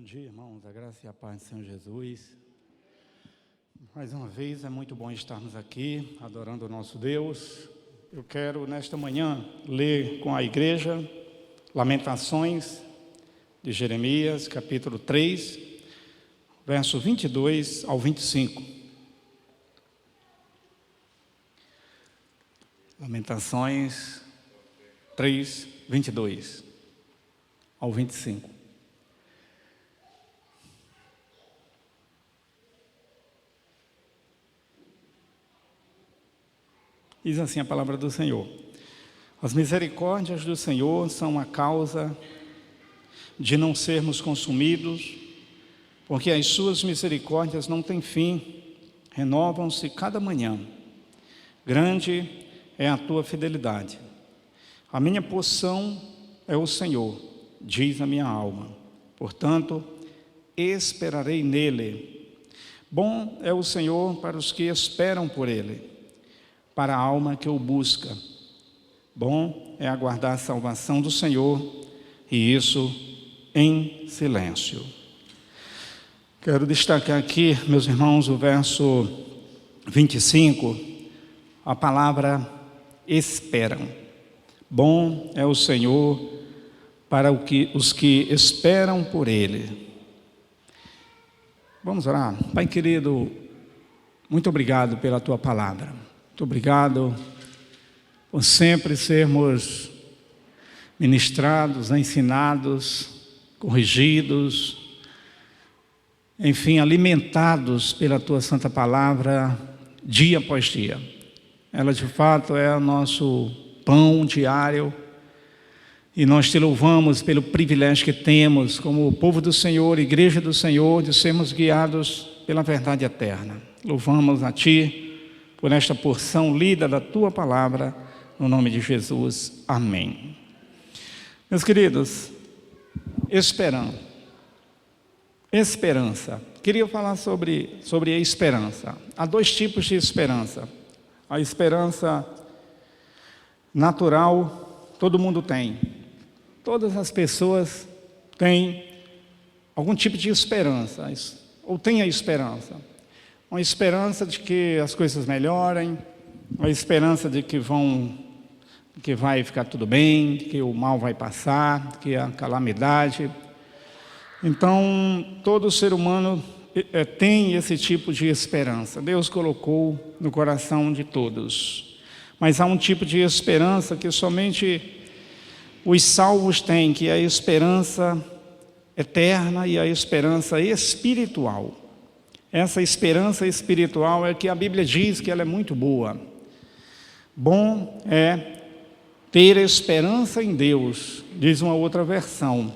dia, irmãos, a graça e a paz do Senhor Jesus. Mais uma vez é muito bom estarmos aqui, adorando o nosso Deus. Eu quero, nesta manhã, ler com a igreja Lamentações de Jeremias, capítulo 3, verso 22 ao 25. Lamentações 3, 22 ao 25. Diz assim a palavra do Senhor: as misericórdias do Senhor são a causa de não sermos consumidos, porque as suas misericórdias não têm fim, renovam-se cada manhã. Grande é a tua fidelidade. A minha porção é o Senhor, diz a minha alma. Portanto, esperarei nele. Bom é o Senhor para os que esperam por ele, para a alma que o busca. Bom é aguardar a salvação do Senhor, e isso em silêncio. Quero destacar aqui, meus irmãos, o verso 25, a palavra esperam. Bom é o Senhor para os que esperam por ele. Vamos orar. Pai querido, muito obrigado pela tua palavra. Muito obrigado por sempre sermos ministrados, ensinados, corrigidos, enfim, alimentados pela tua santa palavra dia após dia. Ela de fato é o nosso pão diário, e nós te louvamos pelo privilégio que temos como povo do Senhor, igreja do Senhor, de sermos guiados pela verdade eterna. Louvamos a ti por esta porção lida da tua palavra, no nome de Jesus, amém. Meus queridos, esperança. Queria falar sobre a esperança. Há dois tipos de esperança. A esperança natural, todo mundo tem. Todas as pessoas têm algum tipo de esperança, ou têm a esperança. Uma esperança de que as coisas melhorem, uma esperança de que vai ficar tudo bem, de que o mal vai passar, de que a calamidade. Então, todo ser humano tem esse tipo de esperança. Deus colocou no coração de todos. Mas há um tipo de esperança que somente os salvos têm, que é a esperança eterna e a esperança espiritual. Essa esperança espiritual é que a Bíblia diz que ela é muito boa. Bom é ter esperança em Deus, diz uma outra versão.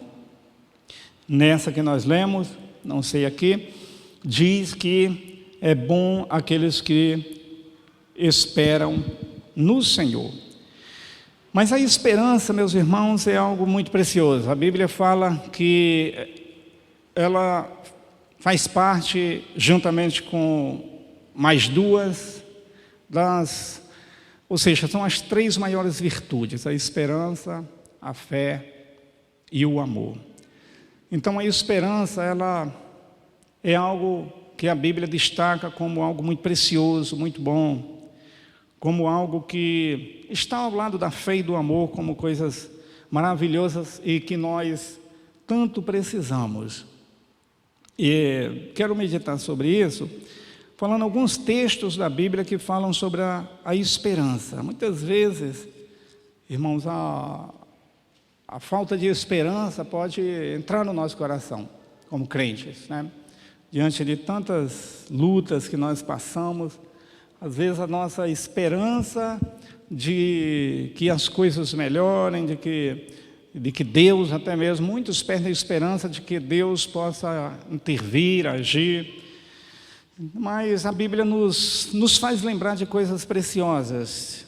Nessa que nós lemos, não sei aqui, diz que é bom aqueles que esperam no Senhor. Mas a esperança, meus irmãos, é algo muito precioso. A Bíblia fala que ela faz parte, juntamente com mais duas ou seja, são as três maiores virtudes: a esperança, a fé e o amor. Então a esperança, ela é algo que a Bíblia destaca como algo muito precioso, muito bom, como algo que está ao lado da fé e do amor, como coisas maravilhosas e que nós tanto precisamos. E quero meditar sobre isso, falando alguns textos da Bíblia que falam sobre a esperança. Muitas vezes, irmãos, a falta de esperança pode entrar no nosso coração, como crentes, né? Diante de tantas lutas que nós passamos, às vezes a nossa esperança de que as coisas melhorem, de que Deus, até mesmo, muitos perdem a esperança de que Deus possa intervir, agir. Mas a Bíblia nos faz lembrar de coisas preciosas,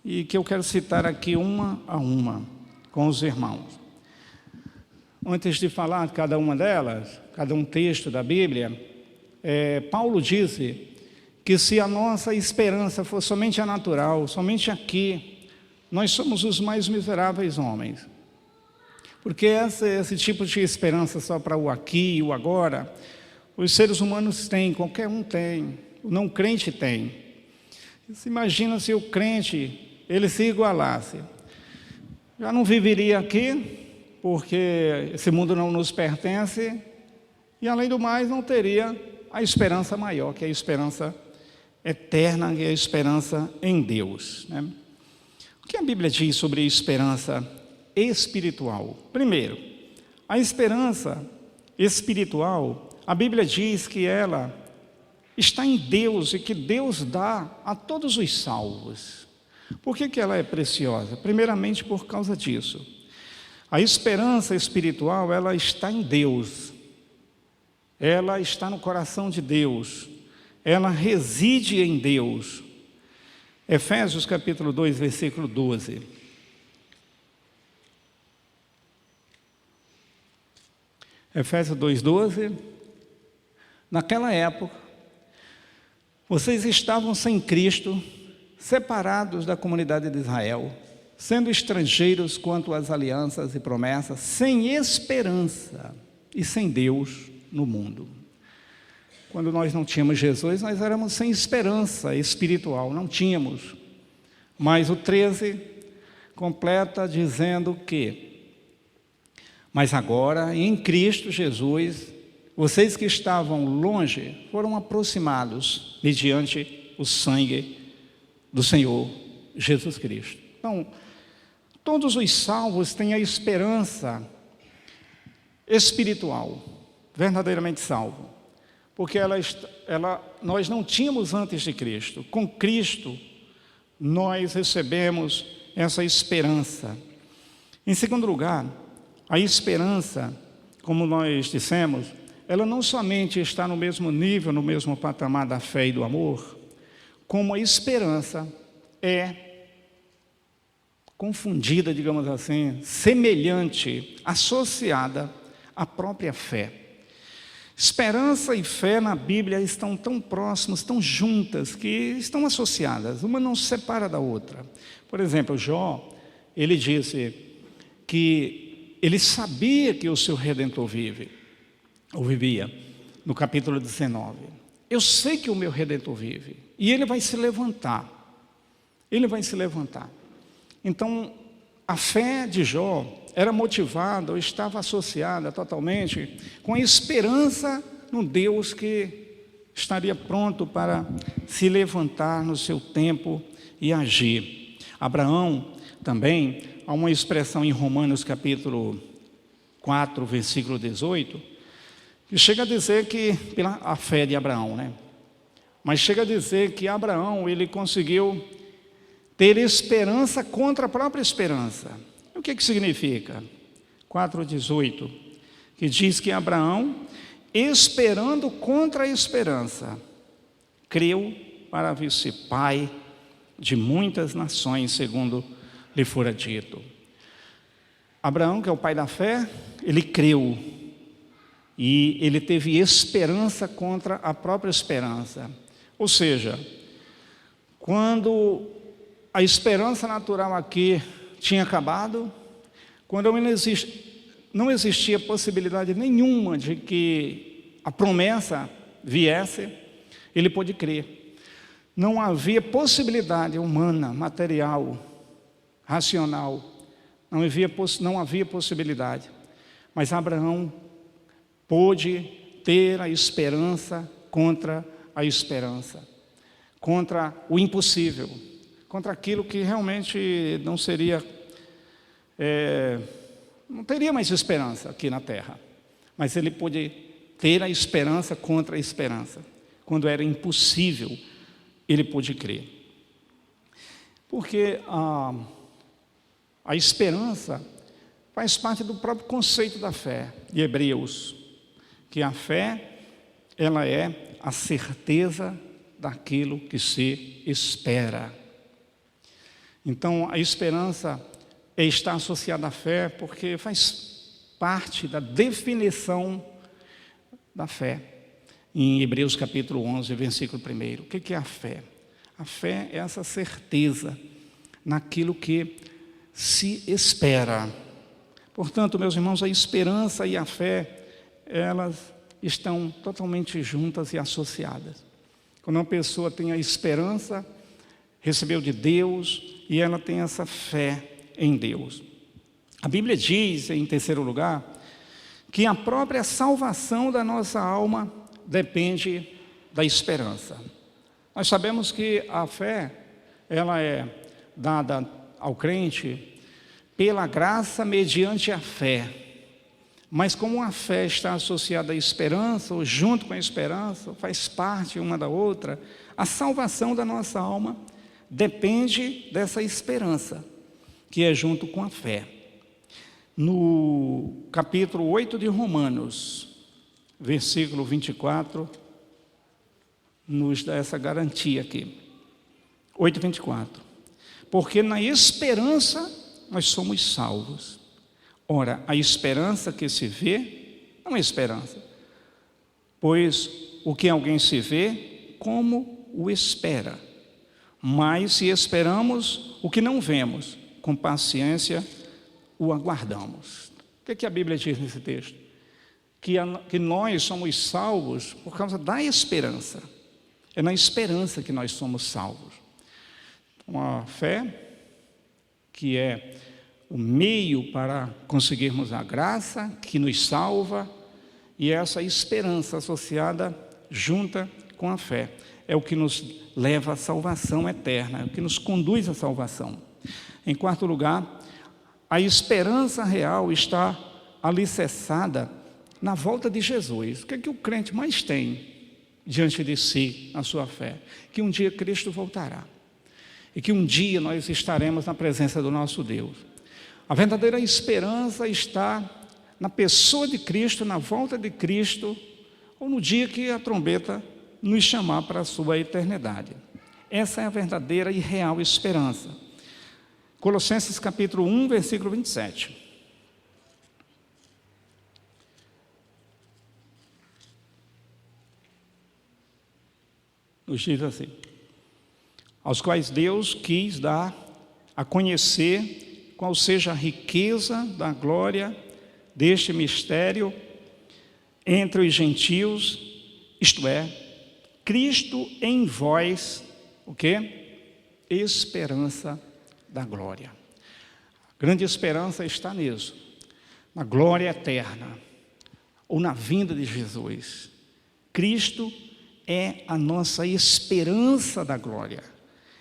e que eu quero citar aqui uma a uma com os irmãos. Antes de falar de cada uma delas, cada um texto da Bíblia, Paulo disse que se a nossa esperança for somente a natural, somente aqui, nós somos os mais miseráveis homens. Porque esse tipo de esperança só para o aqui e o agora, os seres humanos têm, qualquer um tem, o não crente tem. Você imagina se o crente, ele se igualasse. Já não viveria aqui, porque esse mundo não nos pertence, e além do mais não teria a esperança maior, que é a esperança eterna, que é a esperança em Deus, né? O que a Bíblia diz sobre a esperança espiritual? Primeiro, a esperança espiritual, a Bíblia diz que ela está em Deus e que Deus dá a todos os salvos. Por que ela é preciosa? Primeiramente por causa disso. A esperança espiritual, ela está em Deus. Ela está no coração de Deus. Ela reside em Deus. Efésios capítulo 2, versículo 12. Efésios 2:12. Naquela época, vocês estavam sem Cristo, separados da comunidade de Israel, sendo estrangeiros quanto às alianças e promessas, sem esperança e sem Deus no mundo. Quando nós não tínhamos Jesus, nós éramos sem esperança espiritual, não tínhamos. Mas o 13 completa dizendo que: mas agora, em Cristo Jesus, vocês que estavam longe foram aproximados mediante o sangue do Senhor Jesus Cristo. Então, todos os salvos têm a esperança espiritual, verdadeiramente salvo, porque nós não tínhamos antes de Cristo. Com Cristo, nós recebemos essa esperança. Em segundo lugar, a esperança, como nós dissemos, ela não somente está no mesmo nível, no mesmo patamar da fé e do amor, como a esperança é confundida, digamos assim, semelhante, associada à própria fé. Esperança e fé na Bíblia estão tão próximas, tão juntas, que estão associadas, uma não se separa da outra. Por exemplo, Jó, ele disse que ele sabia que o seu Redentor vivia, no capítulo 19. Eu sei que o meu Redentor vive, e ele vai se levantar. Ele vai se levantar. Então, a fé de Jó era motivada, ou estava associada totalmente com a esperança no Deus que estaria pronto para se levantar no seu tempo e agir. Abraão também, há uma expressão em Romanos capítulo 4, versículo 18, que chega a dizer que, pela a fé de Abraão, né? Mas chega a dizer que Abraão, ele conseguiu ter esperança contra a própria esperança. O que significa? 4,18, que diz que Abraão, esperando contra a esperança, creu para vir-se pai de muitas nações, segundo lhe fora dito. Abraão, que é o pai da fé, ele creu, e ele teve esperança contra a própria esperança. Ou seja, quando a esperança natural aqui tinha acabado, quando não existia possibilidade nenhuma de que a promessa viesse, ele pôde crer. Não havia possibilidade humana, material, racional, não havia possibilidade. Mas Abraão pôde ter a esperança contra a esperança, contra o impossível, contra aquilo que realmente não seria, não teria mais esperança aqui na terra. Mas ele pôde ter a esperança contra a esperança. Quando era impossível, ele pôde crer. Porque a esperança faz parte do próprio conceito da fé, de Hebreus, que a fé, ela é a certeza daquilo que se espera. Então, a esperança está associada à fé porque faz parte da definição da fé. Em Hebreus capítulo 11, versículo 1. O que é a fé? A fé é essa certeza naquilo que se espera. Portanto, meus irmãos, a esperança e a fé, elas estão totalmente juntas e associadas. Quando uma pessoa tem a esperança, recebeu de Deus, e ela tem essa fé em Deus. A Bíblia diz, em terceiro lugar, que a própria salvação da nossa alma depende da esperança. Nós sabemos que a fé, ela é dada ao crente pela graça mediante a fé. Mas como a fé está associada à esperança, ou junto com a esperança, faz parte uma da outra, a salvação da nossa alma depende dessa esperança, que é junto com a fé. No capítulo 8 de Romanos, versículo 24, nos dá essa garantia aqui. 8:24. Porque na esperança nós somos salvos. Ora, a esperança que se vê não é esperança, pois o que alguém se vê, como o espera? Mas se esperamos o que não vemos, com paciência o aguardamos. O que a Bíblia diz nesse texto? Que nós somos salvos por causa da esperança. É na esperança que nós somos salvos. Uma fé que é o meio para conseguirmos a graça que nos salva, e essa esperança associada junta com a fé é o que nos leva à salvação eterna, é o que nos conduz à salvação. Em quarto lugar, a esperança real está alicerçada na volta de Jesus. O que é que o crente mais tem diante de si, na sua fé? Que um dia Cristo voltará, e que um dia nós estaremos na presença do nosso Deus. A verdadeira esperança está na pessoa de Cristo, na volta de Cristo, ou no dia que a trombeta nos chamar para a sua eternidade. Essa é a verdadeira e real esperança. Colossenses capítulo 1, versículo 27. Nos diz assim: aos quais Deus quis dar a conhecer qual seja a riqueza da glória deste mistério entre os gentios, isto é, Cristo em vós, o quê? Esperança da glória. A grande esperança está nisso, na glória eterna, ou na vinda de Jesus. Cristo é a nossa esperança da glória.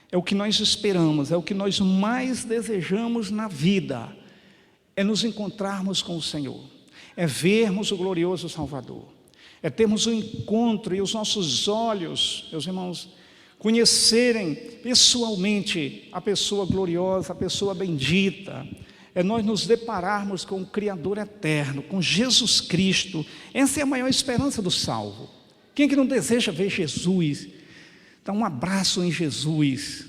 É o que nós esperamos, é o que nós mais desejamos na vida, é nos encontrarmos com o Senhor, é vermos o glorioso Salvador, é termos um encontro e os nossos olhos, meus irmãos, conhecerem pessoalmente a pessoa gloriosa, a pessoa bendita, é nós nos depararmos com o Criador eterno, com Jesus Cristo. Essa é a maior esperança do salvo. Quem é que não deseja ver Jesus? Dá um abraço em Jesus,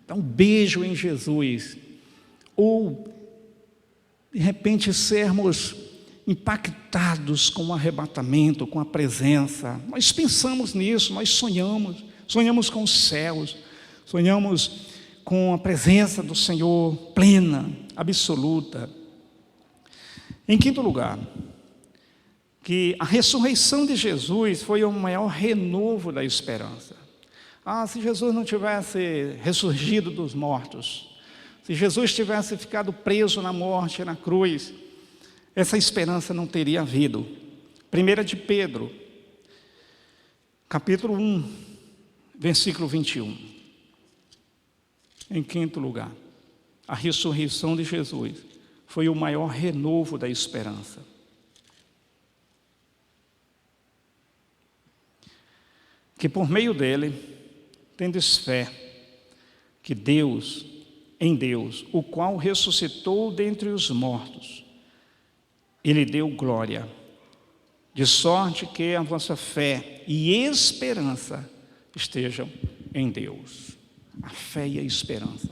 dá um beijo em Jesus, ou de repente sermos impactados com o arrebatamento, com a presença. Nós pensamos nisso, nós sonhamos com os céus, sonhamos com a presença do Senhor plena, absoluta. Em quinto lugar, que a ressurreição de Jesus foi o maior renovo da esperança. Se Jesus não tivesse ressurgido dos mortos, se Jesus tivesse ficado preso na morte, na cruz, essa esperança não teria havido. 1 de Pedro, capítulo 1, versículo 21. Em quinto lugar, a ressurreição de Jesus foi o maior renovo da esperança. Que por meio dele, tendes fé, que Deus, em Deus, o qual ressuscitou dentre os mortos, Ele deu glória, de sorte que a vossa fé e esperança estejam em Deus. A fé e a esperança.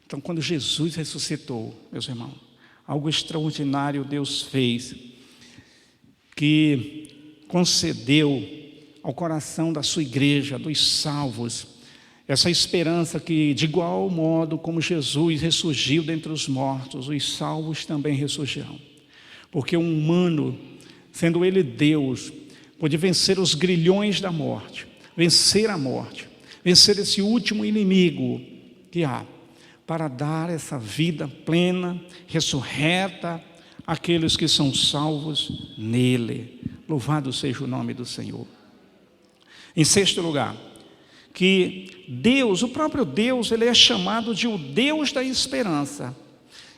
Então, quando Jesus ressuscitou, meus irmãos, algo extraordinário Deus fez, que concedeu ao coração da sua igreja, dos salvos, Essa esperança que, de igual modo como Jesus ressurgiu dentre os mortos, os salvos também ressurgirão. Porque um humano, sendo ele Deus, pode vencer os grilhões da morte, vencer a morte, vencer esse último inimigo que há, para dar essa vida plena, ressurreta, àqueles que são salvos nele. Louvado seja o nome do Senhor. Em sexto lugar, que Deus, o próprio Deus, ele é chamado de o Deus da esperança.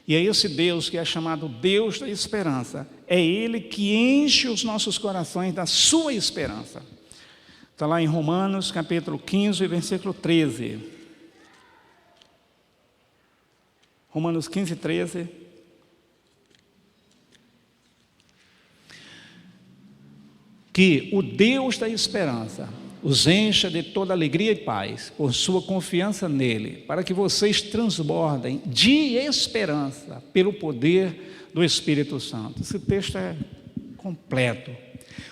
E é esse Deus que é chamado Deus da esperança. É Ele que enche os nossos corações da sua esperança. Está lá em Romanos capítulo 15, versículo 13. Romanos 15, 13. Que o Deus da esperança os encha de toda alegria e paz por sua confiança nele, para que vocês transbordem de esperança pelo poder do Espírito Santo. Esse texto é completo.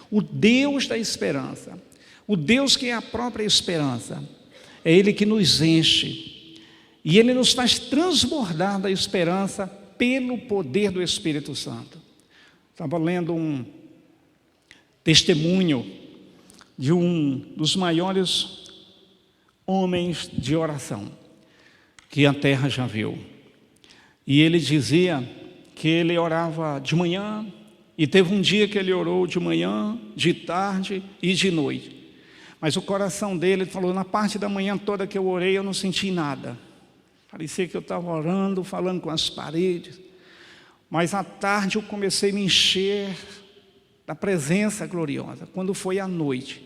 O Deus da esperança, o Deus que é a própria esperança, é Ele que nos enche e Ele nos faz transbordar da esperança pelo poder do Espírito Santo. Estava lendo um testemunho de um dos maiores homens de oração que a terra já viu. E ele dizia que ele orava de manhã, e teve um dia que ele orou de manhã, de tarde e de noite. Mas o coração dele, ele falou, na parte da manhã toda que eu orei, eu não senti nada. Parecia que eu estava orando, falando com as paredes. Mas à tarde eu comecei a me encher da presença gloriosa. Quando foi à noite,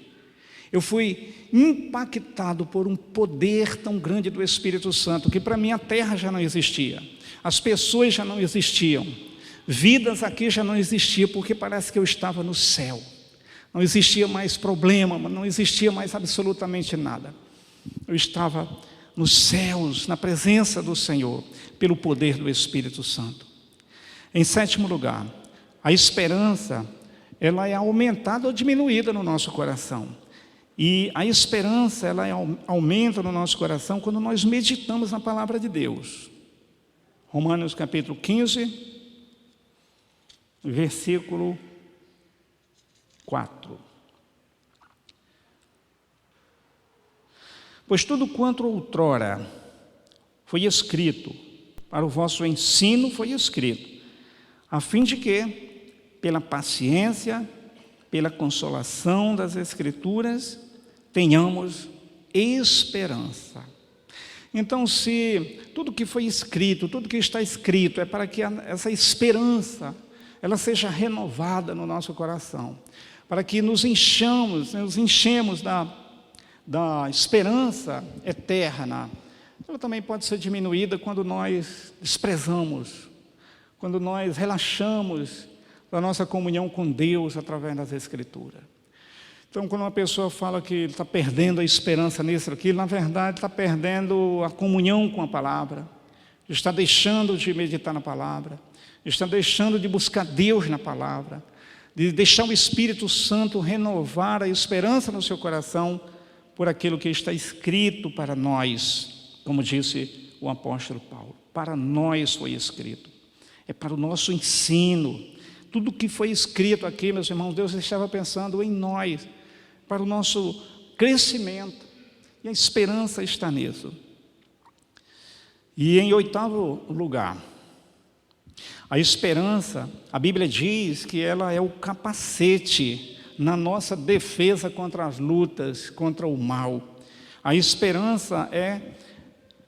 eu fui impactado por um poder tão grande do Espírito Santo, que para mim a terra já não existia, as pessoas já não existiam, vidas aqui já não existiam, porque parece que eu estava no céu. Não existia mais problema, não existia mais absolutamente nada. Eu estava nos céus, na presença do Senhor, pelo poder do Espírito Santo. Em sétimo lugar, a esperança, ela é aumentada ou diminuída no nosso coração. E a esperança, ela aumenta no nosso coração quando nós meditamos na palavra de Deus. Romanos capítulo 15, versículo 4. Pois tudo quanto outrora foi escrito, para o vosso ensino foi escrito, a fim de que, pela paciência, pela consolação das Escrituras, tenhamos esperança. Então, se tudo que foi escrito, tudo que está escrito, é para que essa esperança, ela seja renovada no nosso coração, para que nos enchemos da esperança eterna. Ela também pode ser diminuída quando nós desprezamos, quando nós relaxamos da nossa comunhão com Deus através das Escrituras. Então, quando uma pessoa fala que está perdendo a esperança nisso ou aquilo, na verdade está perdendo a comunhão com a palavra, está deixando de meditar na palavra, está deixando de buscar Deus na palavra, de deixar o Espírito Santo renovar a esperança no seu coração por aquilo que está escrito para nós, como disse o apóstolo Paulo. Para nós foi escrito, é para o nosso ensino. Tudo que foi escrito aqui, meus irmãos, Deus estava pensando em nós, para o nosso crescimento, e a esperança está nisso. E em oitavo lugar, a esperança, a Bíblia diz que ela é o capacete na nossa defesa contra as lutas, contra o mal. A esperança é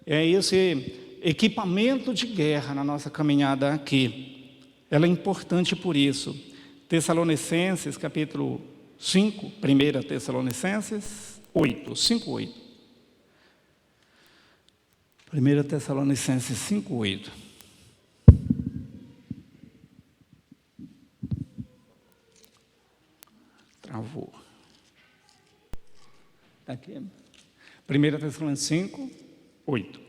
esse equipamento de guerra na nossa caminhada aqui. Ela é importante por isso. Tessalonicenses, capítulo 5, 1 Tessalonicenses 8, 5, 8. 1 Tessalonicenses 5, 8. Travou. Está aqui. 1 Tessalonicenses 5, 8.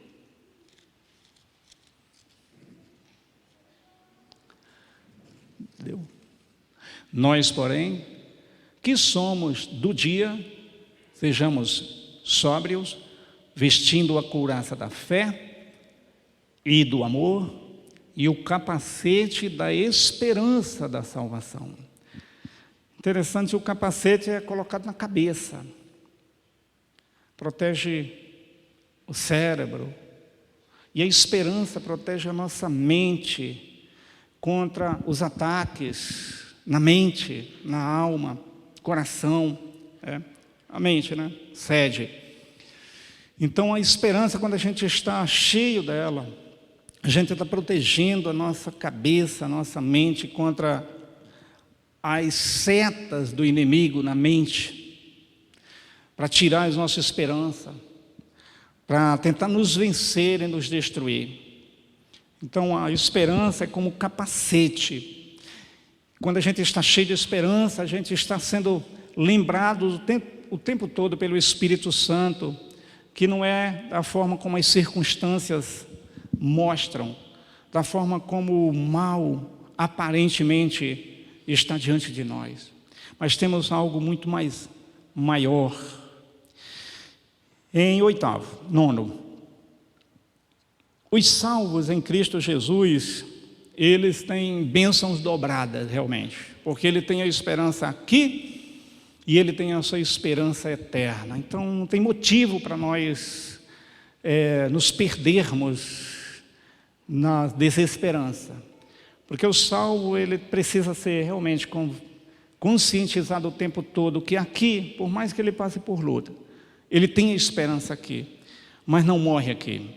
Deu. Nós, porém, que somos do dia, sejamos sóbrios, vestindo a couraça da fé e do amor e o capacete da esperança da salvação. Interessante, o capacete é colocado na cabeça, protege o cérebro, e a esperança protege a nossa mente contra os ataques na mente, na alma, coração, a mente, né? Sede. Então a esperança, quando a gente está cheio dela, a gente está protegendo a nossa cabeça, a nossa mente contra as setas do inimigo na mente, para tirar a nossa esperança, para tentar nos vencer e nos destruir. Então a esperança é como capacete. Quando a gente está cheio de esperança, a gente está sendo lembrado o tempo todo pelo Espírito Santo, que não é da forma como as circunstâncias mostram, da forma como o mal aparentemente está diante de nós, mas temos algo muito mais maior. Em nono, os salvos em Cristo Jesus, eles têm bênçãos dobradas realmente, porque ele tem a esperança aqui e ele tem a sua esperança eterna. Então não tem motivo para nós nos perdermos na desesperança, porque o salvo ele precisa ser realmente conscientizado o tempo todo que aqui, por mais que ele passe por luta, ele tem a esperança aqui, mas não morre aqui.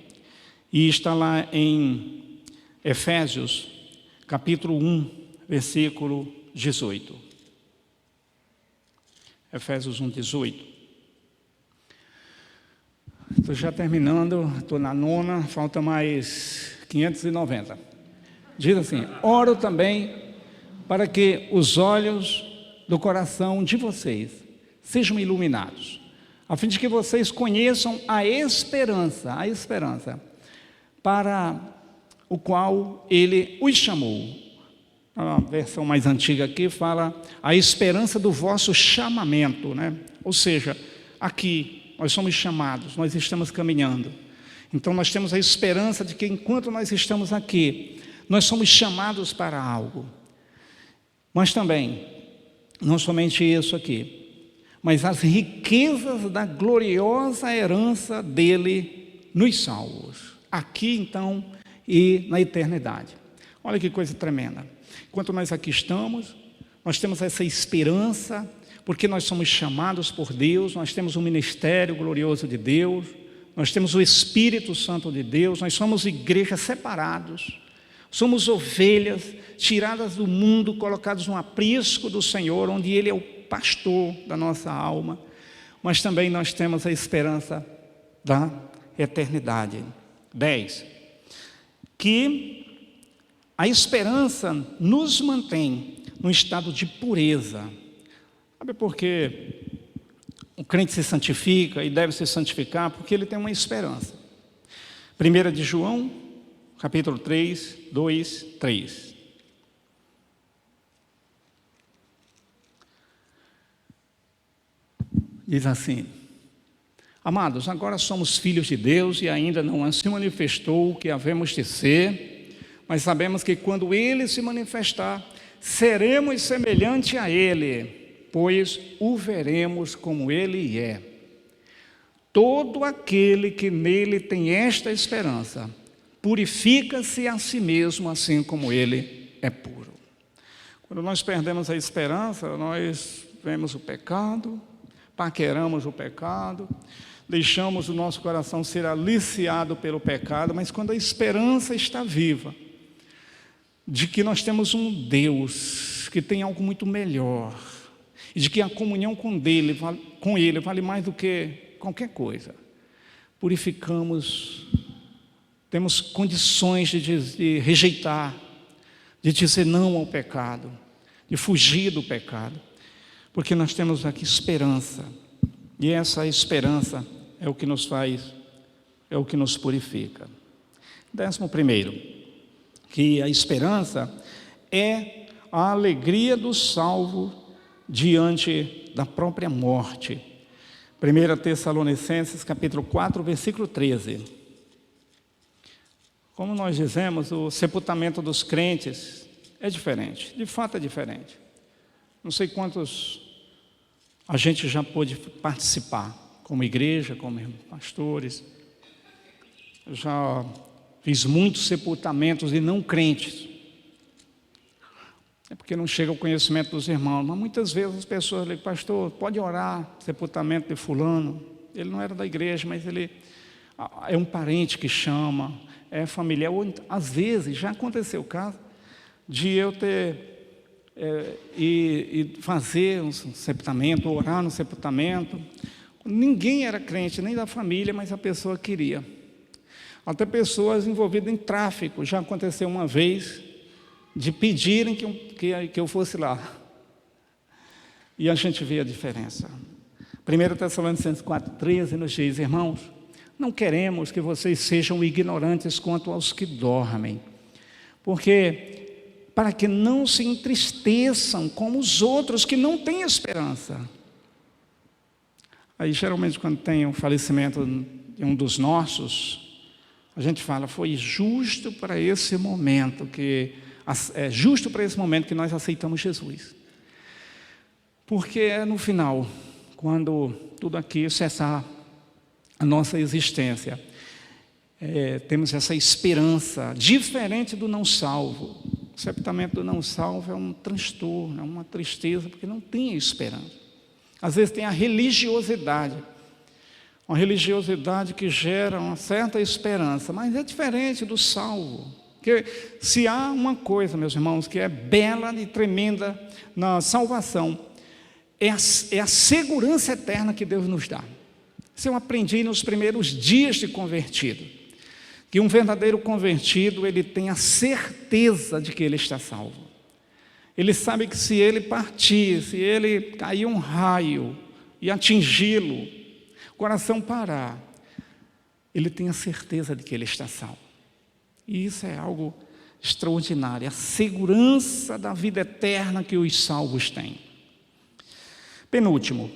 E está lá em Efésios, capítulo 1, versículo 18. Efésios 1, 18. Estou já terminando, estou na nona, falta mais 590. Diz assim: oro também para que os olhos do coração de vocês sejam iluminados, a fim de que vocês conheçam a esperança para o qual ele os chamou. A versão mais antiga aqui fala a esperança do vosso chamamento, né? Ou seja, aqui nós somos chamados, nós estamos caminhando. Então nós temos a esperança de que enquanto nós estamos aqui, nós somos chamados para algo. Mas também, não somente isso aqui, mas as riquezas da gloriosa herança dele nos salvos, aqui então e na eternidade. Olha que coisa tremenda. Enquanto nós aqui estamos, nós temos essa esperança, porque nós somos chamados por Deus, nós temos um ministério glorioso de Deus, nós temos o Espírito Santo de Deus, nós somos igrejas separados, somos ovelhas tiradas do mundo, colocados no aprisco do Senhor, onde Ele é o pastor da nossa alma, mas também nós temos a esperança da eternidade. 10. Que a esperança nos mantém num estado de pureza. Sabe por que o crente se santifica e deve se santificar? Porque ele tem uma esperança. 1 de João, capítulo 3, 2, 3. Diz assim: amados, agora somos filhos de Deus e ainda não se manifestou o que havemos de ser, mas sabemos que quando Ele se manifestar, seremos semelhante a Ele, pois o veremos como Ele é. Todo aquele que nele tem esta esperança, purifica-se a si mesmo, assim como Ele é puro. Quando nós perdemos a esperança, nós vemos o pecado, paqueramos o pecado, deixamos o nosso coração ser aliciado pelo pecado, mas quando a esperança está viva, de que nós temos um Deus que tem algo muito melhor, e de que a comunhão com Ele vale mais do que qualquer coisa, purificamos, temos condições de rejeitar, de dizer não ao pecado, de fugir do pecado, porque nós temos aqui esperança, e essa esperança é o que nos faz, é o que nos purifica. 11º, que a esperança é a alegria do salvo diante da própria morte, 1 Tessalonicenses, capítulo 4, versículo 13. Como nós dizemos, o sepultamento dos crentes é diferente, de fato é diferente. Não sei quantos a gente já pôde participar, como igreja, como pastores. Eu já fiz muitos sepultamentos de não crentes. É porque não chega ao conhecimento dos irmãos, mas muitas vezes as pessoas dizem: pastor, pode orar, sepultamento de fulano. Ele não era da igreja, mas ele é um parente que chama, é familiar. Ou, às vezes, já aconteceu o caso de eu ter e fazer um sepultamento, orar no sepultamento. Ninguém era crente, nem da família, mas a pessoa queria. Até pessoas envolvidas em tráfico. Já aconteceu uma vez de pedirem que eu fosse lá. E a gente vê a diferença. 1 Tessalonicenses 4,13 nos diz: irmãos, não queremos que vocês sejam ignorantes quanto aos que dormem, porque para que não se entristeçam como os outros que não têm esperança. Aí, geralmente, quando tem um falecimento de um dos nossos, a gente fala: foi justo para esse momento que nós aceitamos Jesus. Porque é no final, quando tudo aqui cessar a nossa existência, temos essa esperança, diferente do não salvo. O sepultamento do não salvo é um transtorno, é uma tristeza, porque não tem esperança. Às vezes tem a religiosidade, uma religiosidade que gera uma certa esperança, mas é diferente do salvo. Porque se há uma coisa, meus irmãos, que é bela e tremenda na salvação, é a segurança eterna que Deus nos dá. Isso eu aprendi nos primeiros dias de convertido, que um verdadeiro convertido, ele tem a certeza de que ele está salvo. Ele sabe que se ele partir, se ele cair um raio e atingi-lo, o coração parar, ele tem a certeza de que ele está salvo. E isso é algo extraordinário, a segurança da vida eterna que os salvos têm. Penúltimo,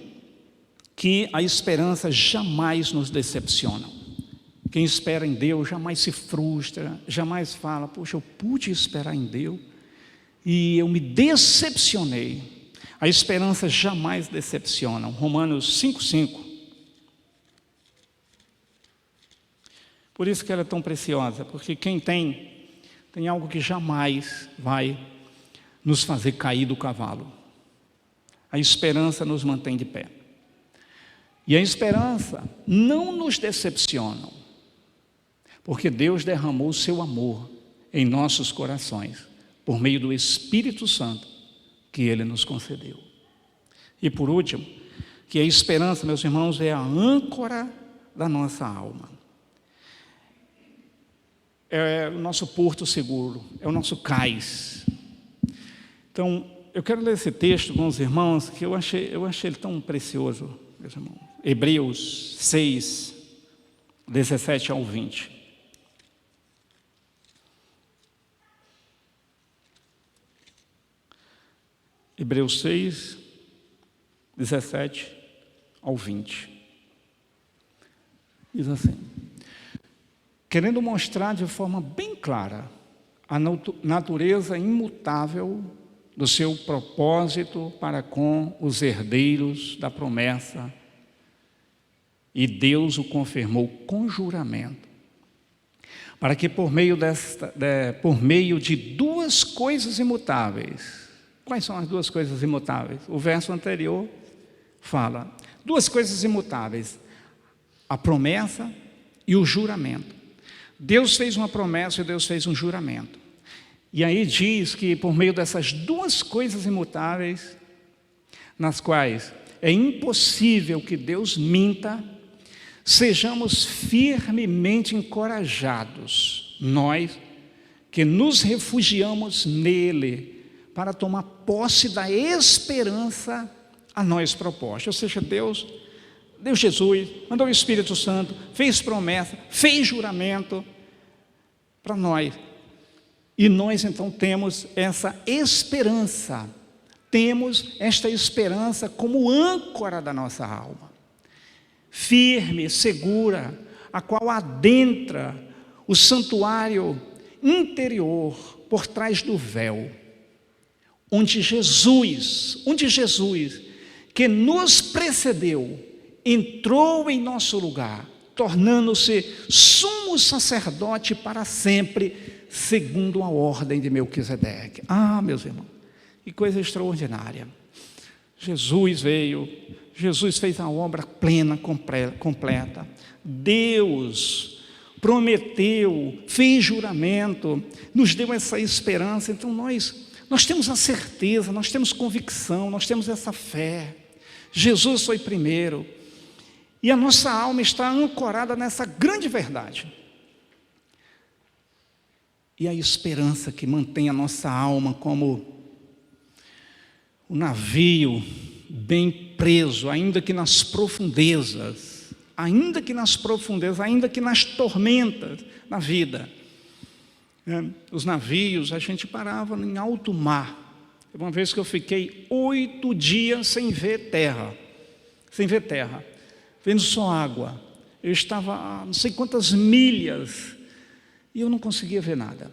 que a esperança jamais nos decepciona. Quem espera em Deus jamais se frustra, jamais fala: poxa, eu pude esperar em Deus e eu me decepcionei. A esperança jamais decepciona. Romanos 5,5. Por isso que ela é tão preciosa, porque quem tem algo que jamais vai nos fazer cair do cavalo. A esperança nos mantém de pé. E a esperança não nos decepciona, porque Deus derramou o seu amor em nossos corações, por meio do Espírito Santo que Ele nos concedeu. E por último, que a esperança, meus irmãos, é a âncora da nossa alma. É o nosso porto seguro, é o nosso cais. Então, eu quero ler esse texto com os irmãos, que eu achei ele tão precioso, meus irmãos. Hebreus 6, 17 ao 20. Hebreus 6, 17 ao 20. Diz assim: querendo mostrar de forma bem clara a natureza imutável do seu propósito para com os herdeiros da promessa, e Deus o confirmou com juramento, para que por meio de duas coisas imutáveis. Quais são as duas coisas imutáveis? O verso anterior fala: duas coisas imutáveis, a promessa e o juramento. Deus fez uma promessa e Deus fez um juramento. E aí diz que por meio dessas duas coisas imutáveis, nas quais é impossível que Deus minta, sejamos firmemente encorajados, nós que nos refugiamos nele, para tomar posse da esperança a nós proposta. Ou seja, Deus deu Jesus, mandou o Espírito Santo, fez promessa, fez juramento para nós. E nós então temos essa esperança, temos esta esperança como âncora da nossa alma. firme, segura, a qual adentra o santuário interior por trás do véu, onde Jesus, que nos precedeu, entrou em nosso lugar, tornando-se sumo sacerdote para sempre, segundo a ordem de Melquisedeque. Ah, meus irmãos, que coisa extraordinária. Jesus veio, Jesus fez a obra plena, completa. Deus prometeu, fez juramento, nos deu essa esperança. Então nós temos a certeza, nós temos convicção, nós temos essa fé. Jesus foi primeiro, e a nossa alma está ancorada nessa grande verdade. E a esperança que mantém a nossa alma como o navio bem preso, ainda que nas profundezas, ainda que nas tormentas da vida. Os navios, a gente parava em alto mar. Uma vez que eu fiquei 8 dias sem ver terra, vendo só água. Eu estava a não sei quantas milhas e eu não conseguia ver nada.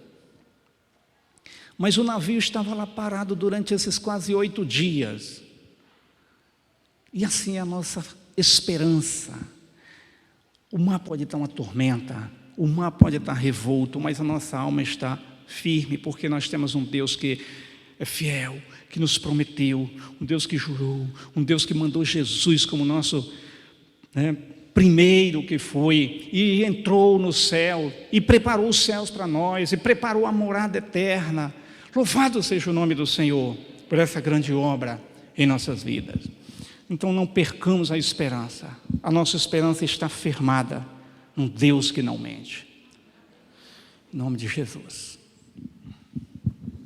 Mas o navio estava lá parado durante esses quase 8 dias. E assim é a nossa esperança. O mar pode estar uma tormenta, o mar pode estar revolto, mas a nossa alma está firme, porque nós temos um Deus que é fiel, que nos prometeu, um Deus que jurou, um Deus que mandou Jesus como nosso primeiro que foi, e entrou no céu, e preparou os céus para nós, e preparou a morada eterna. Louvado seja o nome do Senhor por essa grande obra em nossas vidas. Então não percamos a esperança. A nossa esperança está firmada num Deus que não mente. Em nome de Jesus.